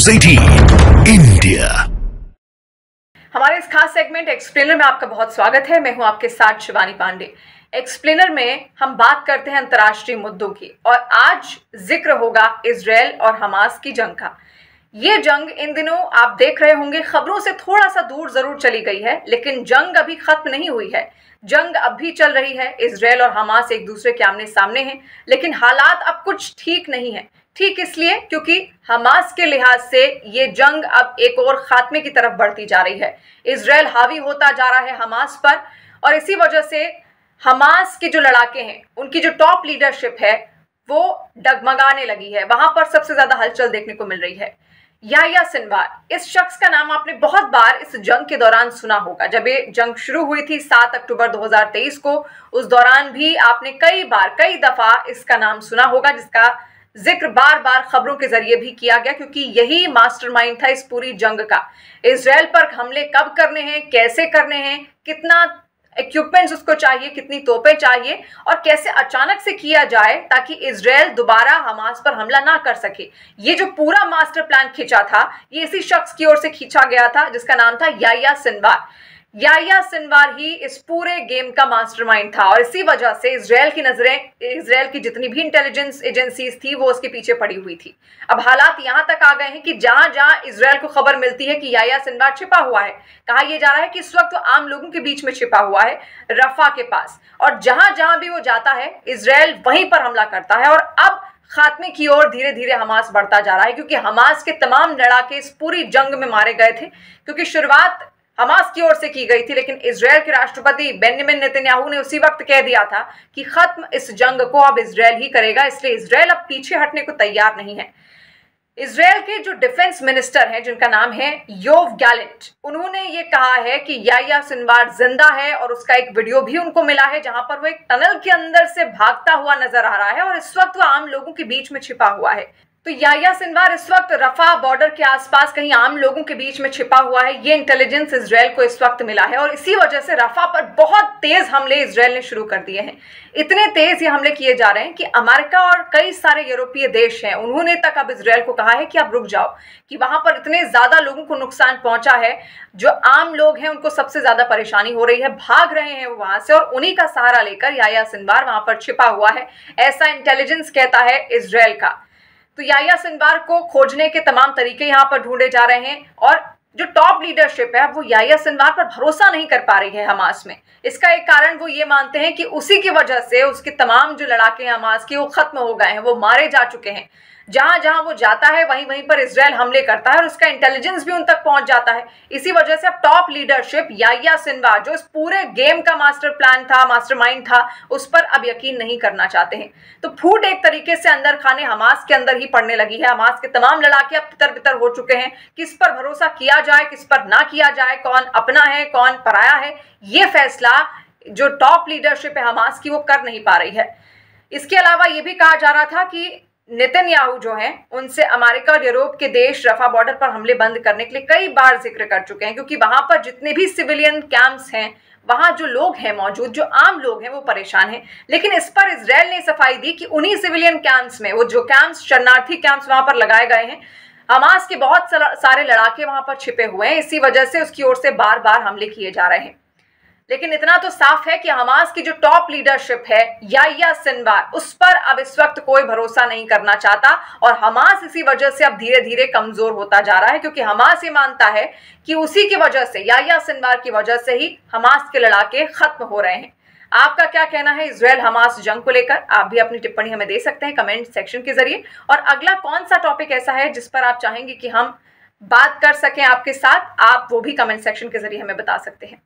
18 India. हमारे इस खास सेगमेंट एक्सप्लेनर में आपका बहुत स्वागत है। मैं हूं आपके साथ शिवानी पांडे। एक्सप्लेनर में हम बात करते हैं अंतर्राष्ट्रीय मुद्दों की, और आज जिक्र होगा इजरायल और हमास की जंग का। ये जंग इन दिनों आप देख रहे होंगे खबरों से थोड़ा सा दूर जरूर चली गई है, लेकिन जंग अभी खत्म नहीं हुई है। जंग अब भी चल रही है। इजरायल और हमास एक दूसरे के आमने सामने हैं, लेकिन हालात अब कुछ ठीक नहीं है। ठीक इसलिए क्योंकि हमास के लिहाज से ये जंग अब एक और खात्मे की तरफ बढ़ती जा रही है। इजरायल हावी होता जा रहा है हमास पर, और इसी वजह से हमास के जो लड़ाके हैं, उनकी जो टॉप लीडरशिप है वो डगमगाने लगी है। वहां पर सबसे ज्यादा हलचल देखने को मिल रही है। याह्या सिनवार, इस शख्स का नाम आपने बहुत बार इस जंग के दौरान सुना होगा। जब ये जंग शुरू हुई थी 7 अक्टूबर 2023 को, उस दौरान भी आपने कई दफा इसका नाम सुना होगा, जिसका जिक्र बार बार खबरों के जरिए भी किया गया, क्योंकि यही मास्टरमाइंड था इस पूरी जंग का। इजरायल पर हमले कब करने हैं, कैसे करने हैं, कितना इक्विपमेंट्स उसको चाहिए, कितनी तोपें चाहिए, और कैसे अचानक से किया जाए ताकि इजरायल दोबारा हमास पर हमला ना कर सके। ये जो पूरा मास्टर प्लान खींचा था, ये इसी शख्स की ओर से खींचा गया था, जिसका नाम था याह्या सिनवार। याह्या सिनवार ही इस पूरे गेम का मास्टरमाइंड था, और इसी वजह से इजरायल की नजरें, इजरायल की जितनी भी इंटेलिजेंस एजेंसीज थी वो उसके पीछे पड़ी हुई थी। अब हालात यहां तक आ गए हैं कि जहां जहां इजरायल को खबर मिलती है कि याह्या सिनवार छिपा हुआ है, कहा यह जा रहा है कि इस वक्त वो आम लोगों के बीच में छिपा हुआ है रफा के पास, और जहां जहां भी वो जाता है इजरायल वहीं पर हमला करता है। और अब खात्मे की ओर धीरे धीरे हमास बढ़ता जा रहा है, क्योंकि हमास के तमाम लड़ाके इस पूरी जंग में मारे गए थे। क्योंकि शुरुआत हमास की ओर से की गई थी, लेकिन इजरायल के राष्ट्रपति बेंजामिन नेतन्याहू ने उसी वक्त कह दिया था कि खत्म इस जंग को अब इजरायल ही करेगा, इसलिए इजरायल अब पीछे हटने को तैयार नहीं है। इजरायल के जो डिफेंस मिनिस्टर हैं, जिनका नाम है योव गैलेंट, उन्होंने ये कहा है कि याह्या सिनवार जिंदा है, और उसका एक वीडियो भी उनको मिला है जहां पर वो एक टनल के अंदर से भागता हुआ नजर आ रहा है, और इस वक्त वो आम लोगों के बीच में छिपा हुआ है। तो याह्या सिनवार इस वक्त रफा बॉर्डर के आसपास कहीं आम लोगों के बीच में छिपा हुआ है। ये इंटेलिजेंस इजरायल को इस वक्त मिला है, और इसी वजह से रफा पर बहुत तेज हमले इजरायल ने शुरू कर दिए हैं। इतने तेज ये हमले किए जा रहे हैं कि अमेरिका और कई सारे यूरोपीय देश हैं, उन्होंने तक अब इजरायल को कहा है कि आप रुक जाओ, कि वहां पर इतने ज्यादा लोगों को नुकसान पहुंचा है। जो आम लोग हैं उनको सबसे ज्यादा परेशानी हो रही है, भाग रहे हैं वो वहां से, और उन्हीं का सहारा लेकर याह्या सिनवार वहां पर छिपा हुआ है, ऐसा इंटेलिजेंस कहता है इजरायल का। तो याह्या सिनवार को खोजने के तमाम तरीके यहां पर ढूंढे जा रहे हैं, और जो टॉप लीडरशिप है वो याह्या सिनवार पर भरोसा नहीं कर पा रही है हमास में। इसका एक कारण वो ये मानते हैं कि उसी की वजह से उसके तमाम जो लड़ाके हैं हमास के, वो खत्म हो गए हैं, वो मारे जा चुके हैं। जहां जहां वो जाता है वहीं वहीं पर इजरायल हमले करता है, और उसका इंटेलिजेंस भी उन तक पहुंच जाता है। इसी वजह से अब टॉप लीडरशिप याह्या सिनवार, जो इस पूरे गेम का मास्टर प्लान था, मास्टरमाइंड था, उस पर अब यकीन नहीं करना चाहते हैं। तो फूट एक तरीके से अंदर खाने हमास के अंदर ही पड़ने लगी है। हमास के तमाम लड़ाके अब तितर बितर हो चुके हैं। किस पर भरोसा किया जाए, किस पर ना किया जाए, कौन अपना है कौन पराया है, ये फैसला जो टॉप लीडरशिप है हमास की वो कर नहीं पा रही है। इसके अलावा ये भी कहा जा रहा था कि नेतन्याहू जो हैं, उनसे अमेरिका और यूरोप के देश रफा बॉर्डर पर हमले बंद करने के लिए कई बार जिक्र कर चुके हैं, क्योंकि वहां पर जितने भी सिविलियन कैंप्स हैं, वहां जो लोग हैं मौजूद, जो आम लोग हैं, वो परेशान हैं। लेकिन इस पर इजरायल ने सफाई दी कि उन्हीं सिविलियन कैंप्स में, वो जो कैंप्स, शरणार्थी कैंप्स वहां पर लगाए गए हैं, हमास के बहुत सारे लड़ाके वहां पर छिपे हुए हैं। इसी वजह से उसकी ओर से बार बार हमले किए जा रहे हैं। लेकिन इतना तो साफ है कि हमास की जो टॉप लीडरशिप है याह्या सिनवार, उस पर अब इस वक्त कोई भरोसा नहीं करना चाहता, और हमास इसी वजह से अब धीरे धीरे कमजोर होता जा रहा है, क्योंकि हमास ये मानता है कि उसी की वजह से, याह्या सिनवार की वजह से ही हमास के लड़ाके खत्म हो रहे हैं। आपका क्या कहना है इजरायल हमास जंग को लेकर? आप भी अपनी टिप्पणी हमें दे सकते हैं कमेंट सेक्शन के जरिए। और अगला कौन सा टॉपिक ऐसा है जिस पर आप चाहेंगे कि हम बात कर सकें आपके साथ, आप वो भी कमेंट सेक्शन के जरिए हमें बता सकते हैं।